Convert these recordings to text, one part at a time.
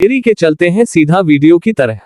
देरी के चलते हैं सीधा वीडियो की तरह।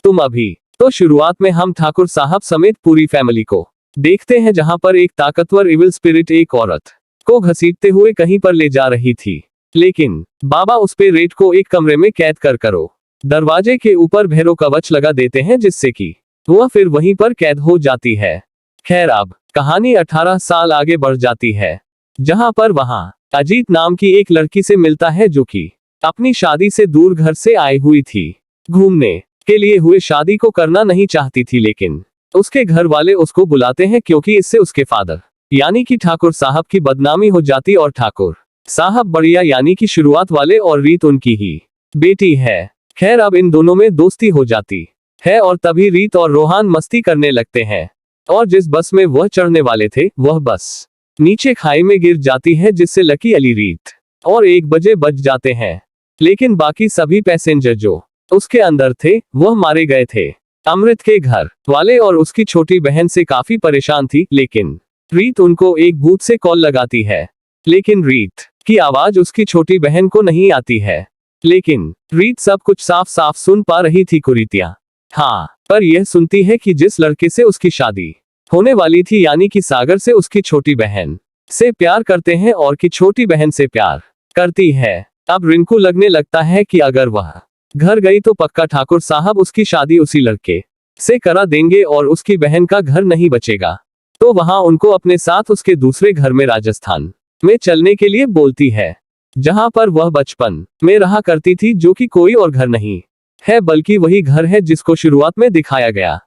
तुम अभी तो शुरुआत में हम ठाकुर साहब समेत पूरी फैमिली को देखते हैं, जहां पर एक ताकतवर इविल स्पिरिट एक औरत को घसीटते हुए कहीं पर ले जा रही थी, लेकिन बाबा उस पे रेड को एक कमरे में कैद कर करो दरवाजे के ऊपर भैरव कवच लगा देते हैं, जिससे कि वह फिर वहीं पर कैद हो जाती है। खैर, अब कहानी 18 साल आगे बढ़ जाती है, जहां पर वहां अजीत नाम की एक लड़की से मिलता है, जो कि अपनी शादी से दूर घर से आई हुई थी। घूमने के लिए हुए शादी को करना नहीं चाहती थी, लेकिन उसके घर वाले उसको बुलाते हैं, क्योंकि इससे उसके फादर यानी कि ठाकुर साहब की बदनामी हो जाती और ठाकुर साहब बढ़िया यानी कि शुरुआत वाले और रीत उनकी ही बेटी है। खैर, अब इन दोनों में दोस्ती हो जाती है और तभी रीत और रोहान मस्ती करने लगते हैं, और जिस बस में वह चढ़ने वाले थे वह बस नीचे खाई में गिर जाती है, जिससे लकी, अली, रीत और 1 बजे बच जाते हैं। लेकिन बाकी सभी पैसेंजर जो उसके अंदर थे वह मारे गए थे। अमृत के घर वाले और उसकी छोटी बहन से काफी परेशान थी, लेकिन रीत उनको एक भूत से कॉल लगाती है, लेकिन रीत की आवाज उसकी छोटी बहन को नहीं आती है। लेकिन रीत सब कुछ साफ साफ सुन पा रही थी कुरीतियां। हाँ, पर यह सुनती है कि जिस लड़के से उसकी शादी होने वाली थी यानी कि सागर से उसकी छोटी बहन से प्यार करते हैं और की छोटी बहन से प्यार करती है। अब रिंकू लगने लगता है कि अगर वह घर गई तो पक्का ठाकुर साहब उसकी शादी उसी लड़के से करा देंगे और उसकी बहन का घर नहीं बचेगा। तो वहां उनको अपने साथ उसके दूसरे घर में राजस्थान में चलने के लिए बोलती है, जहां पर वह बचपन में रहा करती थी, जो कि कोई और घर नहीं है बल्कि वही घर है जिसको शुरुआत में दिखाया गया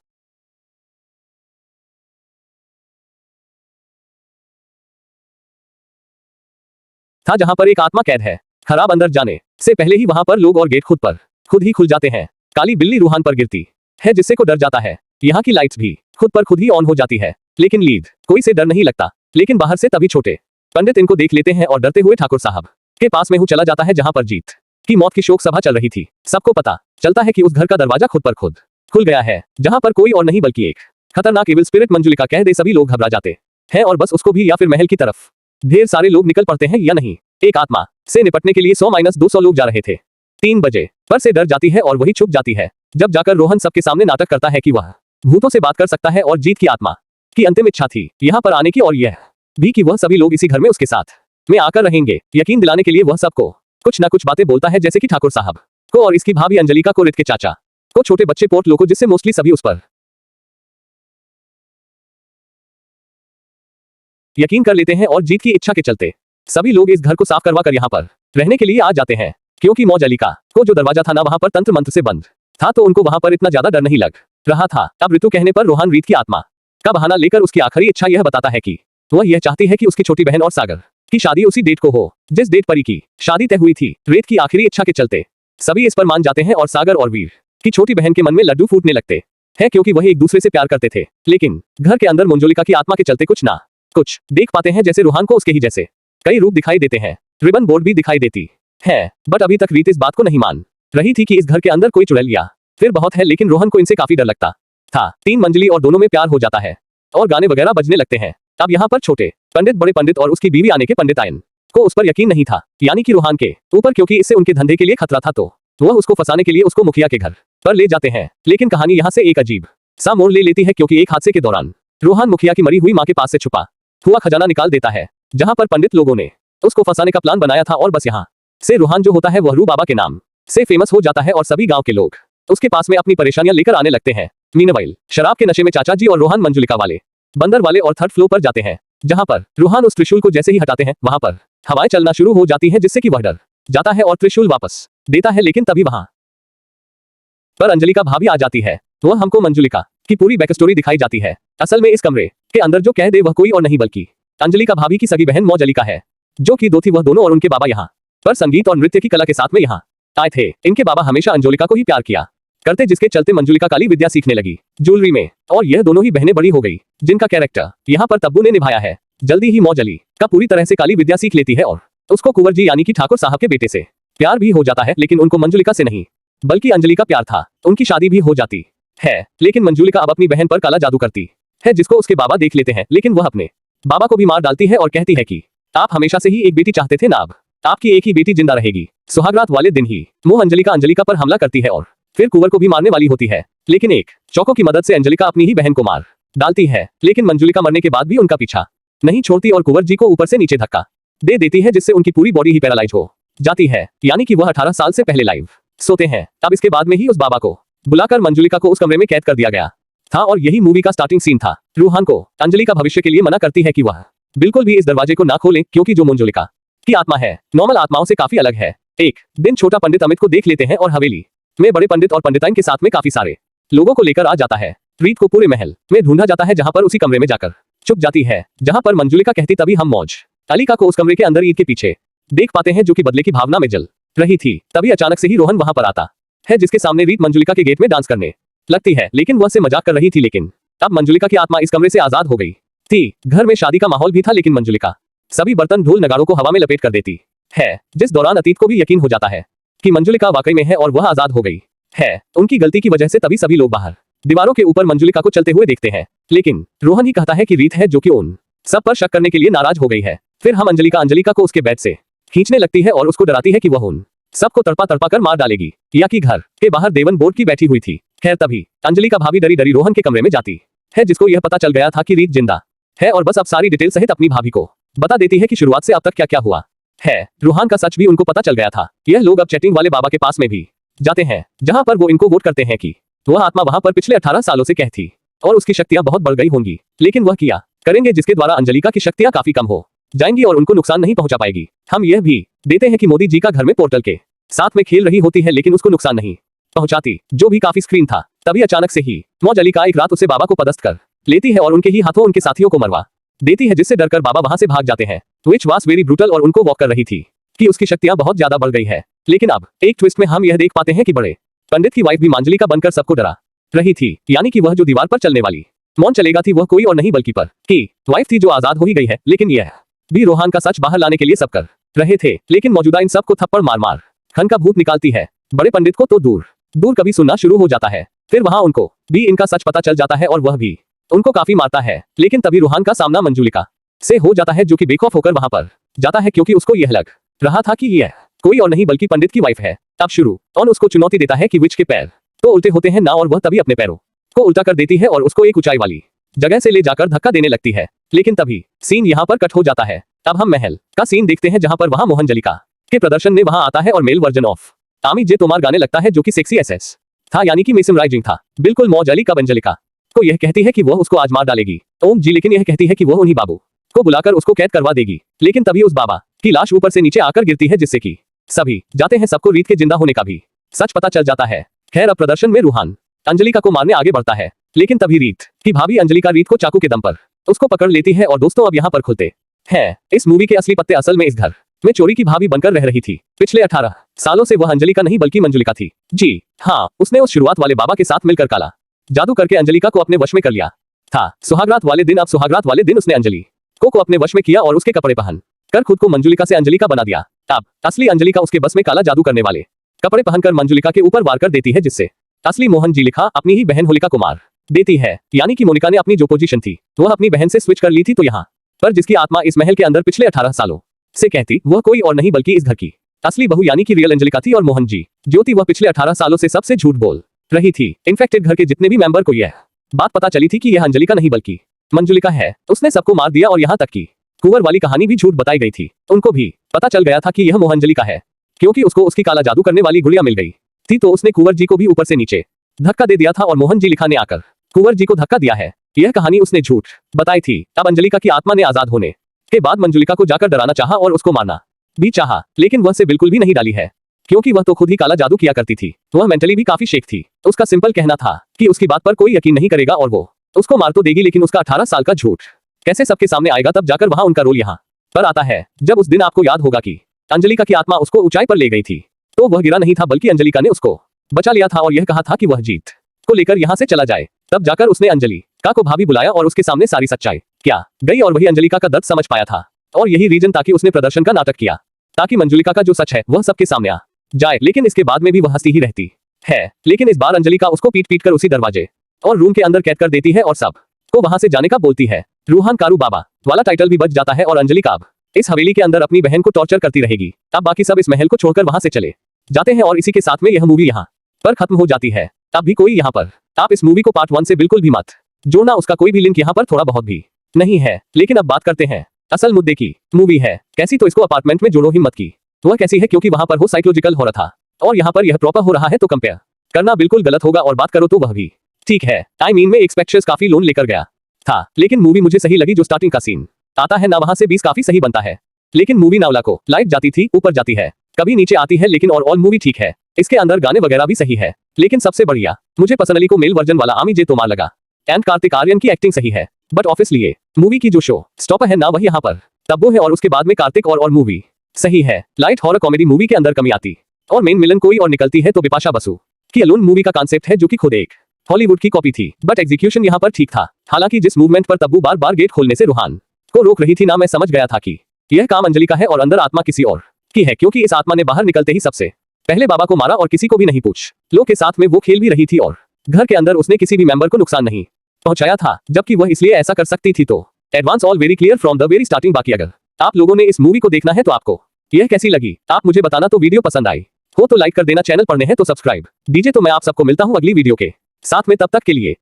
था, जहां पर एक आत्मा कैद है। खराब अंदर जाने से पहले ही वहां पर लोग और गेट खुद ही खुल जाते हैं। काली बिल्ली रूहान पर गिरती है, जिससे को डर जाता है। यहाँ की लाइट्स भी खुद ही ऑन हो जाती है, लेकिन लीड कोई से डर नहीं लगता। लेकिन बाहर से तभी छोटे पंडित इनको देख लेते हैं और डरते हुए ठाकुर साहब के पास में चला जाता है, जहां पर जीत की मौत की शोक सभा चल रही थी। सबको पता चलता है कि उस घर का दरवाजा खुद खुल गया है, जहां पर कोई और नहीं बल्कि एक खतरनाक इविल स्पिरिट मंजुलिका कह दे। सभी लोग घबरा जाते हैं और बस उसको भी या फिर महल की तरफ ढेर सारे लोग निकल पड़ते हैं, या नहीं एक आत्मा से निपटने के लिए 100-200 लोग जा रहे थे। 3 बजे पर से डर जाती है और वही छुप जाती है। जब जाकर रोहन सबके सामने नाटक करता है कि वह भूतों से बात कर सकता है और जीत की आत्मा की अंतिम इच्छा थी यहाँ पर आने की, और यह भी कि वह सभी लोग इसी घर में उसके साथ में आकर रहेंगे। यकीन दिलाने के लिए वह सबको कुछ ना कुछ बातें बोलता है, जैसे कि ठाकुर साहब को और इसकी भाभी अंजलिका को, रित के चाचा को, छोटे बच्चे पोर्ट लो को, जिससे मोस्टली सभी उस पर यकीन कर लेते हैं और जीत की इच्छा के चलते सभी लोग इस घर को साफ करवा कर यहाँ पर रहने के लिए आ जाते हैं। क्योंकि मौज अलीका को जो दरवाजा था ना वहां पर तंत्र मंत्र से बंद था, तो उनको वहां पर इतना ज्यादा डर नहीं लग रहा था। अब ऋतु कहने पर रोहान रीत की आत्मा का बहाना लेकर उसकी आखिरी इच्छा यह बताता है कि वह यह चाहती है कि उसकी छोटी बहन और सागर की शादी उसी डेट को हो जिस डेट परी की शादी तय हुई थी। रेत की आखिरी इच्छा के चलते सभी इस पर मान जाते हैं और सागर और वीर की छोटी बहन के मन में लड्डू फूटने लगते हैं, क्योंकि वह एक दूसरे से प्यार करते थे। लेकिन घर के अंदर मंजुलिका की आत्मा के चलते कुछ ना कुछ देख पाते हैं, जैसे रूहान को उसके ही जैसे कई रूप दिखाई देते हैं। रिबन बोर्ड भी दिखाई देती है, बट अभी तक रीत इस बात को नहीं मान रही थी कि इस घर के अंदर कोई चुड़ैल या फिर बहुत है। लेकिन रोहन को इनसे काफी डर लगता था। 3 मंजिली और दोनों में प्यार हो जाता है और गाने वगैरह बजने लगते हैं। अब यहाँ पर छोटे पंडित, बड़े पंडित और उसकी बीवी आने के पंडितायन को उस पर यकीन नहीं था, यानी कि रूहान के ऊपर, क्योंकि इससे उनके धंधे के लिए खतरा था। तो वह उसको फंसाने के लिए उसको मुखिया के घर पर ले जाते हैं। लेकिन कहानी यहाँ से एक अजीब सा मोड़ ले लेती है, क्योंकि एक हादसे के दौरान रूहान मुखिया की मरी हुई मां के पास से छुपा हुआ खजाना निकाल देता है, जहां पर पंडित लोगों ने उसको फंसाने का प्लान बनाया था। और बस यहाँ से रूहान जो होता है वह रू बाबा के नाम से फेमस हो जाता है और सभी गांव के लोग उसके पास में अपनी परेशानियां लेकर आने लगते हैं। मीनवाइल शराब के नशे में चाचा जी और रोहन मंजुलिका वाले बंदर वाले और 3rd फ्लोर पर जाते हैं, जहां पर रूहान उस त्रिशूल को जैसे ही हटाते हैं वहां पर हवाएं चलना शुरू हो जाती हैं, जिससे कि वह डर जाता है और त्रिशूल वापस देता है। लेकिन तभी वहां पर अंजलिका भाभी आ जाती है। वह हमको मंजुलिका की पूरी बैक स्टोरी दिखाई जाती है। असल में इस कमरे के अंदर जो कह दे वह कोई और नहीं बल्कि अंजलिका भाभी की सगी बहन मौज अलीका है, जो कि 2 थी। वह दोनों और उनके बाबा यहाँ पर संगीत और नृत्य की कला के साथ में यहाँ आए थे। इनके बाबा हमेशा अंजलिका को ही प्यार किया करते, जिसके चलते मंजुलिका काली विद्या सीखने लगी ज्वेलरी में, और यह दोनों ही बहनें बड़ी हो गई, जिनका कैरेक्टर यहाँ पर तब्बू ने निभाया है। जल्दी ही मौज अली का पूरी तरह से काली विद्या सीख लेती है और उसको कुंवर जी यानी कि ठाकुर साहब के बेटे से प्यार भी हो जाता है। लेकिन उनको मंजुलिका से नहीं बल्कि अंजलि का प्यार था। उनकी शादी भी हो जाती है, लेकिन मंजुलिका अब अपनी बहन पर काला जादू करती है, जिसको उसके बाबा देख लेते हैं। लेकिन वह अपने बाबा को भी मार डालती है और कहती है कि आप हमेशा से ही एक बेटी चाहते थे ना, अब आपकी एक ही बेटी जिंदा रहेगी। सुहागरात वाले दिन ही मोह अंजलिका पर हमला करती है और फिर कुंवर को भी मारने वाली होती है। लेकिन एक चौकों की मदद से अंजलिका अपनी ही बहन को मार डालती है, लेकिन मंजुलिका मरने के बाद भी उनका पीछा नहीं छोड़ती और कुंवर जी को ऊपर से नीचे धक्का दे देती है, जिससे उनकी पूरी बॉडी ही पैरालाइज हो जाती है। यानी कि वह 18 साल से पहले लाइव सोते हैं। अब इसके बाद में ही उस बाबा को बुलाकर मंजुलिका को उस कमरे में कैद कर दिया गया था और यही मूवी का स्टार्टिंग सीन था। रूहान को अंजलिका भविष्य के लिए मना करती है कि वह बिल्कुल भी इस दरवाजे को ना खोलें, क्योंकि जो मंजुलिका की आत्मा है नॉर्मल आत्माओं से काफी अलग है। एक दिन छोटा पंडित अमित को देख लेते हैं और हवेली में बड़े पंडित और पंडिताइन के साथ में काफी सारे लोगों को लेकर आ जाता है। रीत को पूरे महल में ढूंढा जाता है, जहां पर उसी कमरे में जाकर चुप जाती है जहां पर मंजुलिका कहती तभी हम मौज अलीका को उस कमरे के अंदर ईद के पीछे देख पाते हैं, जो कि बदले की भावना में जल रही थी। तभी अचानक से ही रोहन वहां पर आता है, जिसके सामने रीत मंजुलिका के गेट में डांस करने लगती है, लेकिन वह से मजाक कर रही थी। लेकिन अब मंजुलिका की आत्मा इस कमरे से आजाद हो गई थी। घर में शादी का माहौल भी था, लेकिन मंजुलिका सभी बर्तन ढोल नगाड़ों को हवा में लपेट कर देती है, जिस दौरान अतीत को भी यकीन हो जाता है कि मंजुलिका वाकई में है और वह आजाद हो गई है उनकी गलती की वजह से। तभी सभी लोग बाहर दीवारों के ऊपर मंजुलिका को चलते हुए देखते हैं, लेकिन रोहन ही कहता है कि रीत है जो कि उन सब पर शक करने के लिए नाराज हो गई है। फिर हम अंजलिका को उसके बेड से खींचने लगती है और उसको डराती है कि वह उन सबको तड़पा कर मार डालेगी, या कि घर के बाहर देवन बोर्ड की बैठी हुई थी। खैर तभी अंजलिका भाभी डरी डरी रोहन के कमरे में जाती है, जिसको यह पता चल गया था कि रीत जिंदा है और बस अब सारी डिटेल सहित अपनी भाभी को बता देती है कि शुरुआत से अब तक क्या क्या हुआ है। रूहान का सच भी उनको पता चल गया था। यह लोग अब चैटिंग वाले बाबा के पास में भी जाते हैं, जहां पर वो इनको वोट करते हैं कि वह आत्मा वहां पर पिछले 18 सालों से कहती और उसकी शक्तियां बहुत बढ़ गई होंगी, लेकिन वह किया करेंगे जिसके द्वारा अंजलिका की शक्तियां काफी कम हो जाएंगी और उनको नुकसान नहीं पहुंचा पाएगी। हम यह भी देते हैं कि मोदी जी का घर में पोर्टल के साथ में खेल रही होती है, लेकिन उसको नुकसान नहीं पहुंचाती, जो भी काफी स्क्रीन था। तभी अचानक से ही मौज अलीका एक रात उसे बाबा को पदस्थ कर लेती है और उनके ही हाथों उनके साथियों को मरवा देती है, जिससे डरकर बाबा वहां से भाग जाते हैं। विच वाज वेरी ब्रूटल और उनको वॉक कर रही थी कि उसकी शक्तियां बहुत ज्यादा बढ़ गई है। लेकिन अब एक ट्विस्ट में हम यह देख पाते हैं कि बड़े पंडित की वाइफ भी मंजुलिका बनकर सबको डरा रही थी, यानी कि वह जो दीवार पर चलने वाली मौन चलेगा थी वह कोई और नहीं बल्कि पर की वाइफ थी, जो आजाद हो ही गई है। लेकिन यह भी रोहान का सच बाहर लाने के लिए सब कर रहे थे, लेकिन मौजूदा इन सबको थप्पड़ मार मार खन का भूत निकालती है। बड़े पंडित को तो दूर दूर कभी सुनना शुरू हो जाता है, फिर वहां उनको भी इनका सच पता चल जाता है और वह भी उनको काफी मारता है। लेकिन तभी रूहान का सामना मंजुलिका से हो जाता है, जो कि बेखौफ होकर वहां पर जाता है, क्योंकि उसको यह लग रहा था कि यह कोई और नहीं बल्कि पंडित की वाइफ है। अब शुरू ऑन उसको चुनौती देता है कि विच के पैर तो उल्टे होते हैं ना, और वह तभी अपने पैरों को उल्टा कर देती है और उसको एक ऊंचाई वाली जगह से ले जाकर धक्का देने लगती है। लेकिन तभी सीन यहाँ पर कट हो जाता है। अब हम महल का सीन देखते हैं, जहां पर वहां मोहन अंजलिका के प्रदर्शन में वहां आता है और मेल वर्जन ऑफ आमी जे तोमार गाने लगता है, जो कि सेक्सी एसएस था, यानी कि मेसमराइजिंग था। बिल्कुल मौज अली कब अंजलिका को यह कहती है कि वह उसको आज मार डालेगी ओम जी, लेकिन यह कहती है कि वह उन्हीं बाबू को बुलाकर उसको कैद करवा देगी। लेकिन तभी उस बाबा की लाश ऊपर से नीचे आकर गिरती है, जिससे कि सभी जाते हैं। सबको रीत के जिंदा होने का भी सच पता चल जाता है। खैर अब प्रदर्शन में रूहान अंजलिका को मारने आगे बढ़ता है, लेकिन तभी रीत की भाभी अंजलिका रीत को चाकू के दम पर उसको पकड़ लेती है। और दोस्तों अब यहाँ पर खुलते हैं इस मूवी के असली पत्ते। असल में इस घर में चोरी की भाभी बनकर रह रही थी पिछले 18 सालों से। वह अंजलिका नहीं बल्कि मंजुलिका थी। जी हाँ, उसने उस शुरुआत वाले बाबा के साथ मिलकर काला जादू करके अंजलिका को अपने वश में कर लिया था। सुहागरात वाले दिन, अब सुहागरात वाले दिन उसने अंजलि को अपने वश में किया और उसके कपड़े पहन कर खुद को मंजुलिका से अंजलिका बना दिया। अब असली अंजलिका उसके बस में काला जादू करने वाले कपड़े पहनकर मंजुलिका के ऊपर वार कर देती है, जिससे असली मोहन जी लिखा अपनी ही बहन होलिका को मार देती है। यानी कि मोनिका ने अपनी जो पोजीशन थी वह अपनी बहन से स्विच कर ली थी। तो यहाँ पर जिसकी आत्मा इस महल के अंदर पिछले 18 सालों से कहती, वह कोई और नहीं बल्कि इस घर की असली बहू यानी कि रियल अंजलिका थी। और मोहन जी जो थी वह पिछले 18 सालों से सबसे झूठ बोल रही थी। इनफैक्ट घर के जितने भी मेंबर को यह बात पता चली थी कि यह अंजलिका नहीं बल्कि मंजुलिका है, उसने सबको मार दिया। और यहाँ तक कि कुंवर वाली कहानी भी झूठ बताई गई थी। उनको भी पता चल गया था कि यह मोहंजलिका है, क्योंकि उसको उसकी काला जादू करने वाली गुड़िया मिल गई थी। तो उसने कुंवर जी को भी ऊपर से नीचे धक्का दे दिया था और मोहन जी लिखा ने आकर कुंवर जी को धक्का दिया है। यह कहानी उसने झूठ बताई थी। अब अंजलिका की आत्मा ने आजाद होने के बाद मंजुलिका को जाकर डराना चाहा और उसको मारना भी चाहा, लेकिन वह से बिल्कुल भी नहीं डाली है, क्योंकि वह तो खुद ही काला जादू किया करती थी। वह मेंटली भी काफी शेक थी। उसका सिंपल कहना था कि उसकी बात पर कोई यकीन नहीं करेगा और वो उसको मार तो देगी, लेकिन उसका 18 साल का झूठ कैसे सबके सामने आएगा। तब जाकर वहां उनका रोल यहाँ पर आता है, जब उस दिन आपको याद होगा कि अंजलिका की आत्मा उसको ऊंचाई पर ले गई थी, तो वह गिरा नहीं था बल्कि अंजलिका ने उसको बचा लिया था और यह कहा था कि वह जीत को लेकर यहाँ से चला जाए। तब जाकर उसने अंजलिका को भाभी बुलाया और उसके सामने सारी सच्चाई क्या गई और वही अंजलिका का दर्द समझ पाया था। और यही रीजन ताकि उसने प्रदर्शन का नाटक किया, ताकि मंजुलिका का जो सच है वह सबके सामने आ जाए। लेकिन इसके बाद में भी वह हंसती ही रहती है। लेकिन इस बार अंजलिका उसको पीट पीट कर उसी दरवाजे और रूम के अंदर कैद कर देती है और सब को वहां से जाने का बोलती है। रूहान कारू बाबा वाला टाइटल भी बच जाता है और अंजलिका अब इस हवेली के अंदर अपनी बहन को टॉर्चर करती रहेगी। अब बाकी सब इस महल को छोड़कर वहां से चले जाते हैं और इसी के साथ में यह मूवी यहाँ पर खत्म हो जाती है। अब भी कोई यहाँ पर आप इस मूवी को पार्ट 1 से बिल्कुल भी मत जोड़ना, उसका कोई भी लिंक यहाँ पर थोड़ा बहुत भी नहीं है। लेकिन अब बात करते हैं असल मुद्दे की। मूवी है कैसी तो इसको अपार्टमेंट में जोड़ो हिम्मत की। वह कैसी है क्योंकि वहां पर हो साइकोलॉजिकल हो रहा था और यहाँ पर यह प्रॉपर हो रहा है, तो कंपेयर करना बिल्कुल गलत होगा और बात करो तो वह भी ठीक है। आई मीन में एक्सपेक्टेशंस काफी लोन लेकर गया था, लेकिन मूवी मुझे सही लगी। जो स्टार्टिंग का सीन आता है ना, वहां से 20 काफी सही बनता है। लेकिन मूवी नावला को लाइट जाती थी, ऊपर जाती है, कभी नीचे आती है, लेकिन और ऑल मूवी ठीक है। इसके अंदर गाने वगैरह भी सही है, लेकिन सबसे बढ़िया मुझे पर्सनली को मेल वर्जन वाला आमी जे तोमार लगा। एंड कार्तिक आर्यन की एक्टिंग सही है, बट ऑब्वियसली ये मूवी की जो शो स्टॉपर है ना, वह यहाँ पर तब्बू है और उसके बाद में कार्तिक और मूवी सही है। लाइट हॉरर कॉमेडी मूवी के अंदर कमी आती और मेन विलन कोई और निकलती है तो बिपाशा बसु की अलोन मूवी का कॉन्सेप्ट है, जो कि खुद एक हॉलीवुड की कॉपी थी, बट एग्जीक्यूशन यहाँ पर ठीक था। हालांकि जिस मूवमेंट पर तब्बू बार बार गेट खोलने से रूहान को रोक रही थी ना, मैं समझ गया था कि यह काम अंजलि का है और अंदर आत्मा किसी और की है, क्योंकि इस आत्मा ने बाहर निकलते ही सबसे पहले बाबा को मारा और किसी को भी नहीं पूछ लो के साथ में वो खेल भी रही थी और घर के अंदर उसने किसी भी मेंबर को नुकसान नहीं पहुंचाया था, जबकि वह इसलिए ऐसा कर सकती थी। तो advance all very clear from the very starting. बाकी अगर आप लोगों ने इस मूवी को देखना है तो आपको यह कैसी लगी आप मुझे बताना। तो वीडियो पसंद आई हो तो लाइक कर देना, चैनल पर नए हैं तो सब्सक्राइब दीजिए। तो मैं आप सबको मिलता हूं अगली वीडियो के साथ में, तब तक के लिए।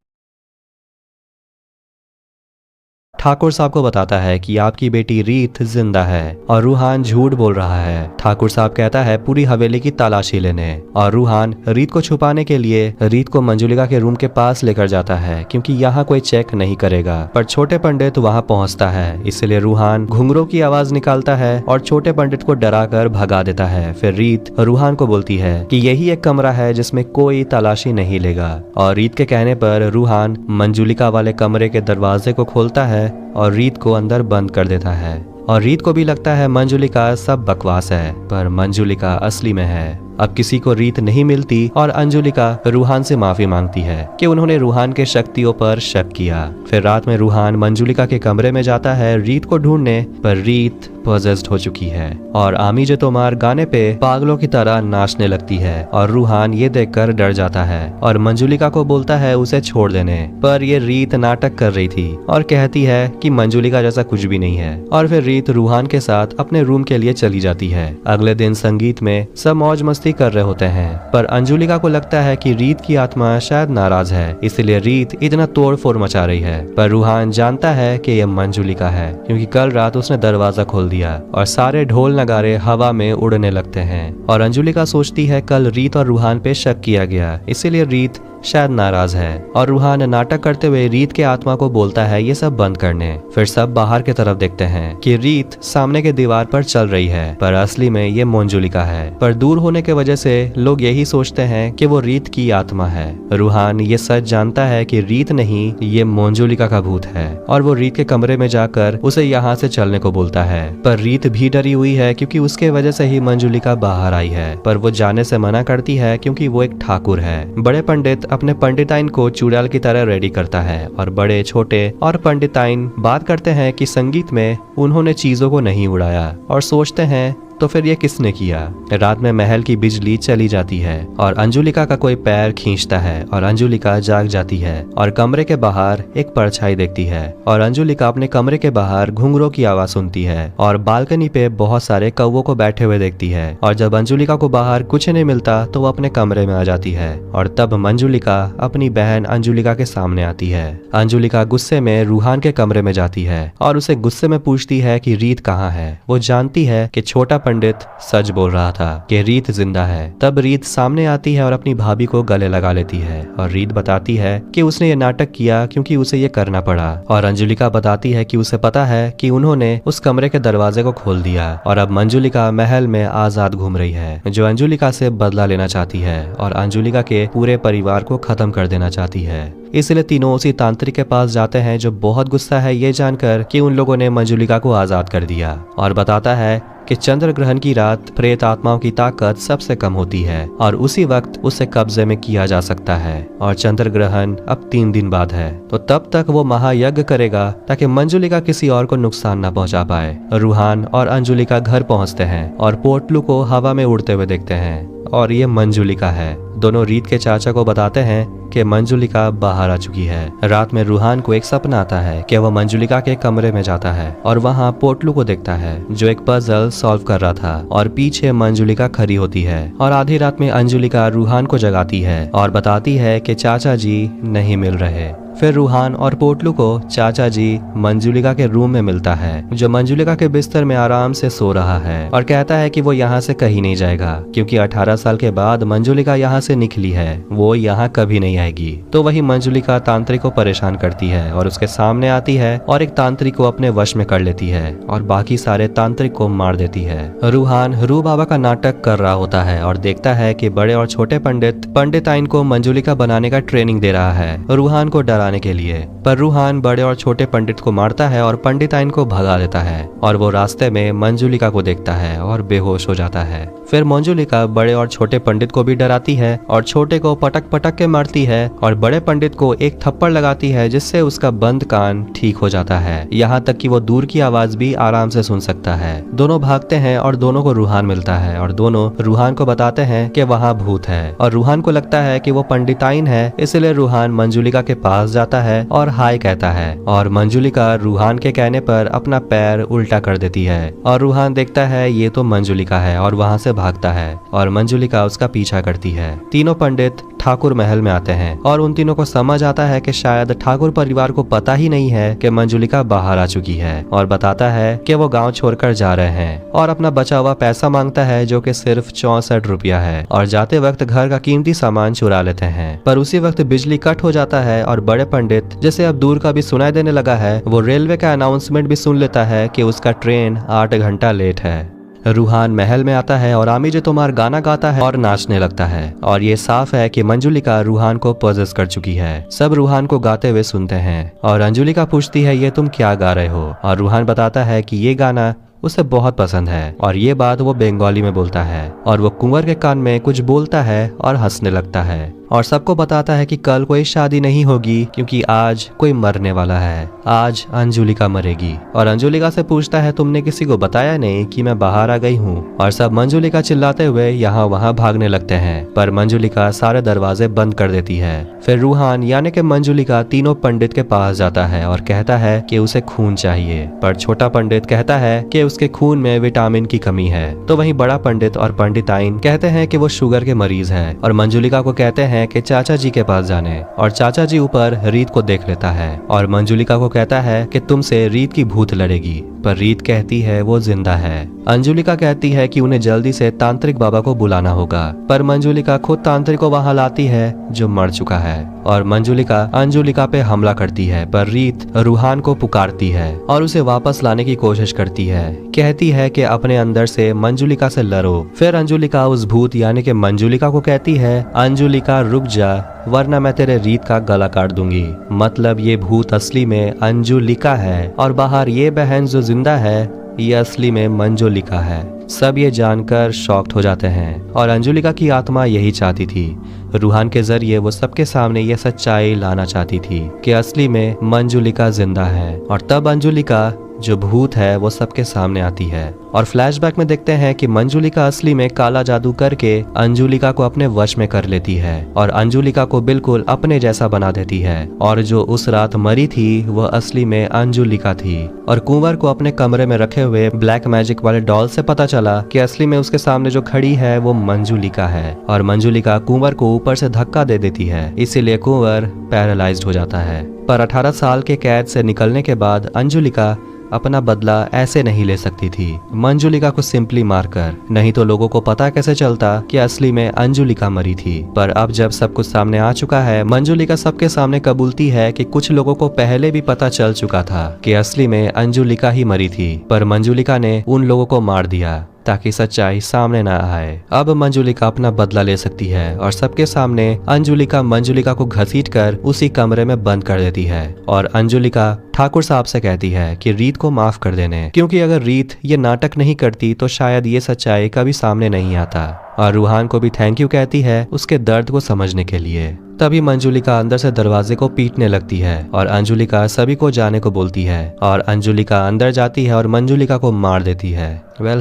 ठाकुर साहब को बताता है कि आपकी बेटी रीत जिंदा है और रूहान झूठ बोल रहा है। ठाकुर साहब कहता है पूरी हवेली की तलाशी लेने, और रूहान रीत को छुपाने के लिए रीत को मंजुलिका के रूम के पास लेकर जाता है, क्योंकि यहाँ कोई चेक नहीं करेगा। पर छोटे पंडित वहाँ पहुँचता है, इसलिए रूहान घुंघरों की आवाज निकालता है और छोटे पंडित को डरा कर भगा देता है। फिर रीत रूहान को बोलती है कि यही एक कमरा है जिसमें कोई तलाशी नहीं लेगा, और रीत के कहने पर रूहान मंजुलिका वाले कमरे के दरवाजे को खोलता है और रीत को अंदर बंद कर देता है। और रीत को भी लगता है मंजुलिका सब बकवास है, पर मंजुलिका असली में है। अब किसी को रीत नहीं मिलती और अंजुलिका रूहान से माफी मांगती है कि उन्होंने रूहान के शक्तियों पर शक किया। फिर रात में रूहान मंजुलिका के कमरे में जाता है रीत को ढूंढने, पर रीत पोजेस्ड हो चुकी है और आमी जे तोमार गाने पे पागलों की तरह नाचने लगती है। और रूहान ये देखकर डर जाता है और मंजुलिका को बोलता है उसे छोड़ देने, पर ये रीत नाटक कर रही थी और कहती है कि मंजुलिका जैसा कुछ भी नहीं है। और फिर रीत रूहान के साथ अपने रूम के लिए चली जाती है। अगले दिन संगीत में सब मौज मस्ती कर रहे होते हैं, पर अंजुलिका को लगता है कि रीत की आत्मा शायद नाराज है, इसलिए रीत इतना तोड़ फोड़ मचा रही है। पर रूहान जानता है कि यह मंजुलिका है, क्योंकि कल रात उसने दरवाजा खोल दिया और सारे ढोल नगारे हवा में उड़ने लगते हैं। और अंजुलिका सोचती है कल रीत और रूहान पे शक किया गया, इसीलिए रीत शायद नाराज है। और रूहान नाटक करते हुए रीत के आत्मा को बोलता है ये सब बंद करने। फिर सब बाहर की तरफ देखते हैं कि रीत सामने के दीवार पर चल रही है, पर असली में ये मंजुलिका है। पर दूर होने के वजह से लोग यही सोचते हैं कि वो रीत की आत्मा है। रूहान ये सच जानता है कि रीत नहीं, ये मंजुलिका का भूत है, और वो रीत के कमरे में जाकर उसे यहाँ से चलने को बोलता है। पर रीत भी डरी हुई है, क्योंकि उसके वजह से ही मंजुलिका बाहर आई है, पर वो जाने से मना करती है क्योंकि वो एक ठाकुर है। बड़े पंडित अपने पंडिताइन को चुड़ैल की तरह रेडी करता है, और बड़े छोटे और पंडिताइन बात करते हैं कि संगीत में उन्होंने चीजों को नहीं उड़ाया, और सोचते हैं तो फिर ये किसने किया। रात में महल की बिजली चली जाती है और अंजुलिका का कोई पैर खींचता है और अंजुलिका जाग जाती है और कमरे के बाहर एक परछाई देखती है। और अंजुलिका अपने कमरे के बाहर घुंघरों की आवाज सुनती है और बालकनी पे बहुत सारे कौवों को बैठे हुए देखती है। और जब अंजुलिका को बाहर कुछ नहीं मिलता तो वो अपने कमरे में आ जाती है, और तब मंजुलिका अपनी बहन अंजुलिका के सामने आती है। अंजुलिका गुस्से में रूहान के कमरे में जाती है और उसे गुस्से में पूछती है कि रीत कहाँ है। वो जानती है कि छोटा पंडित सच बोल रहा था कि रीत जिंदा है। तब रीत सामने आती है और अपनी भाभी को गले लगा लेती है, और रीत बताती है कि उसने ये नाटक किया क्योंकि उसे ये करना पड़ा। और अंजुलिका बताती है कि उसे पता है कि उन्होंने उस कमरे के दरवाजे को खोल दिया, और अब मंजुलिका महल में आजाद घूम रही है, जो अंजुलिका से बदला लेना चाहती है और अंजुलिका के पूरे परिवार को खत्म कर देना चाहती है। इसलिए तीनों उसी तांत्रिक के पास जाते हैं, जो बहुत गुस्सा है ये जानकर कि उन लोगों ने मंजुलिका को आजाद कर दिया, और बताता है कि चंद्र ग्रहण की रात प्रेत आत्माओं की ताकत सबसे कम होती है और उसी वक्त उसे कब्जे में किया जा सकता है, और चंद्र ग्रहण अब 3 दिन बाद है, तो तब तक वो महायज्ञ करेगा ताकि मंजुलिका किसी और को नुकसान न पहुंचा पाए। रूहान और अंजुलिका घर पहुंचते हैं और पोटलू को हवा में उड़ते हुए देखते हैं, और ये मंजुलिका है। दोनों रीत के चाचा को बताते हैं कि मंजुलिका बाहर आ चुकी है। रात में रूहान को एक सपना आता है कि वह मंजुलिका के कमरे में जाता है और वहाँ पोटलू को देखता है जो एक पजल सॉल्व कर रहा था और पीछे मंजुलिका खड़ी होती है। और आधी रात में अंजुलिका रूहान को जगाती है और बताती है कि चाचा जी नहीं मिल रहे। फिर रूहान और पोटलू को चाचा जी मंजुलिका के रूम में मिलता है जो मंजुलिका के बिस्तर में आराम से सो रहा है और कहता है कि वो यहाँ से कहीं नहीं जाएगा क्योंकि 18 साल के बाद मंजुलिका यहाँ से निकली है, वो यहाँ कभी नहीं आएगी। तो वही मंजुलिका तांत्रिक को परेशान करती है और उसके सामने आती है और एक तांत्रिक को अपने वश में कर लेती है और बाकी सारे तांत्रिक को मार देती है। रूहान रू बाबा का नाटक कर रहा होता है और देखता है कि बड़े और छोटे पंडित आइन को मंजुलिका बनाने का ट्रेनिंग दे रहा है रूहान को डराने के लिए। पर रूहान बड़े और छोटे पंडित को मारता है और पंडित आइन को भगा देता है और वो रास्ते में मंजुलिका को देखता है और बेहोश हो जाता है। फिर मंजुलिका बड़े और छोटे पंडित को भी डराती है और छोटे को पटक पटक के मारती है और बड़े पंडित को एक थप्पड़ लगाती है जिससे उसका बंद कान ठीक हो जाता है, यहाँ तक कि वो दूर की आवाज भी आराम से सुन सकता है। दोनों भागते हैं और दोनों को रूहान मिलता है और दोनों रूहान को बताते हैं कि वहाँ भूत है और रूहान को लगता है कि वो पंडिताइन है, इसलिए रूहान मंजुलिका के पास जाता है और हाय कहता है और मंजुलिका रूहान के कहने पर अपना पैर उल्टा कर देती है और रूहान देखता है ये तो मंजुलिका है और वहाँ से भागता है और मंजुलिका उसका पीछा करती है। तीनों पंडित ठाकुर महल में आते हैं और उन तीनों को समझ आता है कि शायद ठाकुर परिवार को पता ही नहीं है कि मंजुलिका बाहर आ चुकी है और बताता है कि वो गांव छोड़कर जा रहे हैं और अपना बचा हुआ पैसा मांगता है जो कि सिर्फ 64 रुपया है और जाते वक्त घर का कीमती सामान चुरा लेते हैं। पर उसी वक्त बिजली कट हो जाता है और बड़े पंडित जिसे अब दूर का भी सुनाई देने लगा है वो रेलवे का अनाउंसमेंट भी सुन लेता है कि उसका ट्रेन 8 घंटा लेट है। रूहान महल में आता है और आमी जो तुम्हार गाना गाता है और नाचने लगता है और ये साफ है कि मंजुलिका रूहान को पॉजेस कर चुकी है। सब रूहान को गाते हुए सुनते हैं और अंजुलिका पूछती है ये तुम क्या गा रहे हो और रूहान बताता है कि ये गाना उसे बहुत पसंद है और ये बात वो बंगाली में बोलता है और वो कुंवर के कान में कुछ बोलता है और हंसने लगता है और सबको बताता है कि कल कोई शादी नहीं होगी क्योंकि आज कोई मरने वाला है, आज अंजुलिका मरेगी। और अंजुलिका से पूछता है तुमने किसी को बताया नहीं कि मैं बाहर आ गई हूँ और सब मंजुलिका चिल्लाते हुए यहाँ वहाँ भागने लगते हैं पर मंजुलिका सारे दरवाजे बंद कर देती है। फिर रूहान यानी कि मंजुलिका तीनों पंडित के पास जाता है और कहता है कि उसे खून चाहिए पर छोटा पंडित कहता है कि उसके खून में विटामिन की कमी है। तो वहीं बड़ा पंडित और पंडिताइन कहते हैं कि वो शुगर के मरीज है और मंजुलिका को कहते हैं कि चाचा जी के पास जाने और चाचा जी ऊपर रीत को देख लेता है और मंजुलिका को कहता है कि तुमसे रीत की भूत लड़ेगी पर रीत कहती है वो जिंदा है। अंजुलिका कहती है कि उन्हें जल्दी से तांत्रिक बाबा को बुलाना होगा पर मंजुलिका खुद तांत्रिक को वहां लाती है जो मर चुका है और मंजुलिका अंजुलिका पे हमला करती है पर रीत रूहान को पुकारती है और उसे वापस लाने की कोशिश करती है, कहती है कि अपने अंदर से मंजुलिका से लड़ो। फिर अंजुलिका उस भूत यानी कि मंजुलिका को कहती है अंजुलिका रुक जा वरना मैं तेरे रीत का गला काट दूंगी। मतलब ये भूत असली में अंजुलिका है और बाहर ये बहन जो जिंदा है ये असली में मंजुलिका है। सब ये जानकर शॉक्ड हो जाते हैं और अंजुलिका की आत्मा यही चाहती थी। रूहान के जरिए वो सबके सामने ये सच्चाई लाना चाहती थी कि असली में मंजुलिका जिंदा है और तब अंजुलिका जो भूत है वो सबके सामने आती है और फ्लैशबैक में देखते हैं कि मंजुलिका असली में काला जादू करके अंजुलिका को अपने वश में कर लेती है और अंजुलिका को बिल्कुल अपने जैसा बना देती है और जो उस रात मरी थी वह असली में अंजुलिका थी। और कुंवर को अपने कमरे में रखे हुए ब्लैक मैजिक वाले डॉल से पता चला कि असली में उसके सामने जो खड़ी है वो मंजुलिका है और मंजुलिका कुंवर को ऊपर से धक्का दे देती है, इसीलिए कुंवर पैरालाइज्ड हो जाता है। पर 18 साल के कैद से निकलने के बाद अंजुलिका अपना बदला ऐसे नहीं ले सकती थी मंजुलिका को सिंपली मारकर, नहीं तो लोगों को पता कैसे चलता कि असली में अंजुलिका मरी थी। पर अब जब सब कुछ सामने आ चुका है मंजुलिका सबके सामने कबूलती है कि कुछ लोगों को पहले भी पता चल चुका था कि असली में अंजुलिका ही मरी थी पर मंजुलिका ने उन लोगों को मार दिया ताकि सच्चाई सामने ना आए। अब मंजुलिका अपना बदला ले सकती है और सबके सामने अंजुलिका मंजुलिका को घसीटकर उसी कमरे में बंद कर देती है और अंजुलिका ठाकुर साहब से कहती है कि रीत को माफ कर देने, क्योंकि अगर रीत ये नाटक नहीं करती तो शायद ये सच्चाई कभी सामने नहीं आता। और रूहान को भी थैंक यू कहती है उसके दर्द को समझने के लिए। तभी मंजुलिका अंदर से दरवाजे को पीटने लगती है और अंजुलिका सभी को जाने को बोलती है और अंजुलिका अंदर जाती है और मंजुलिका को मार देती है।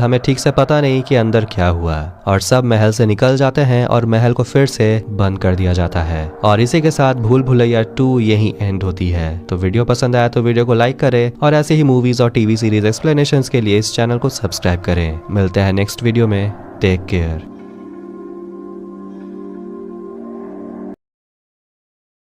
हमें ठीक से पता नहीं कि अंदर क्या हुआ और सब महल से निकल जाते हैं और महल को फिर से बंद कर दिया जाता है। और इसी के साथ भूल भुलैया 2 यही एंड होती है। तो वीडियो पसंद आया तो वीडियो को लाइक करें और ऐसे ही मूवीज और टीवी सीरीज एक्सप्लेनेशंस के लिए इस चैनल को सब्सक्राइब करें। मिलते हैं नेक्स्ट वीडियो में। Take care.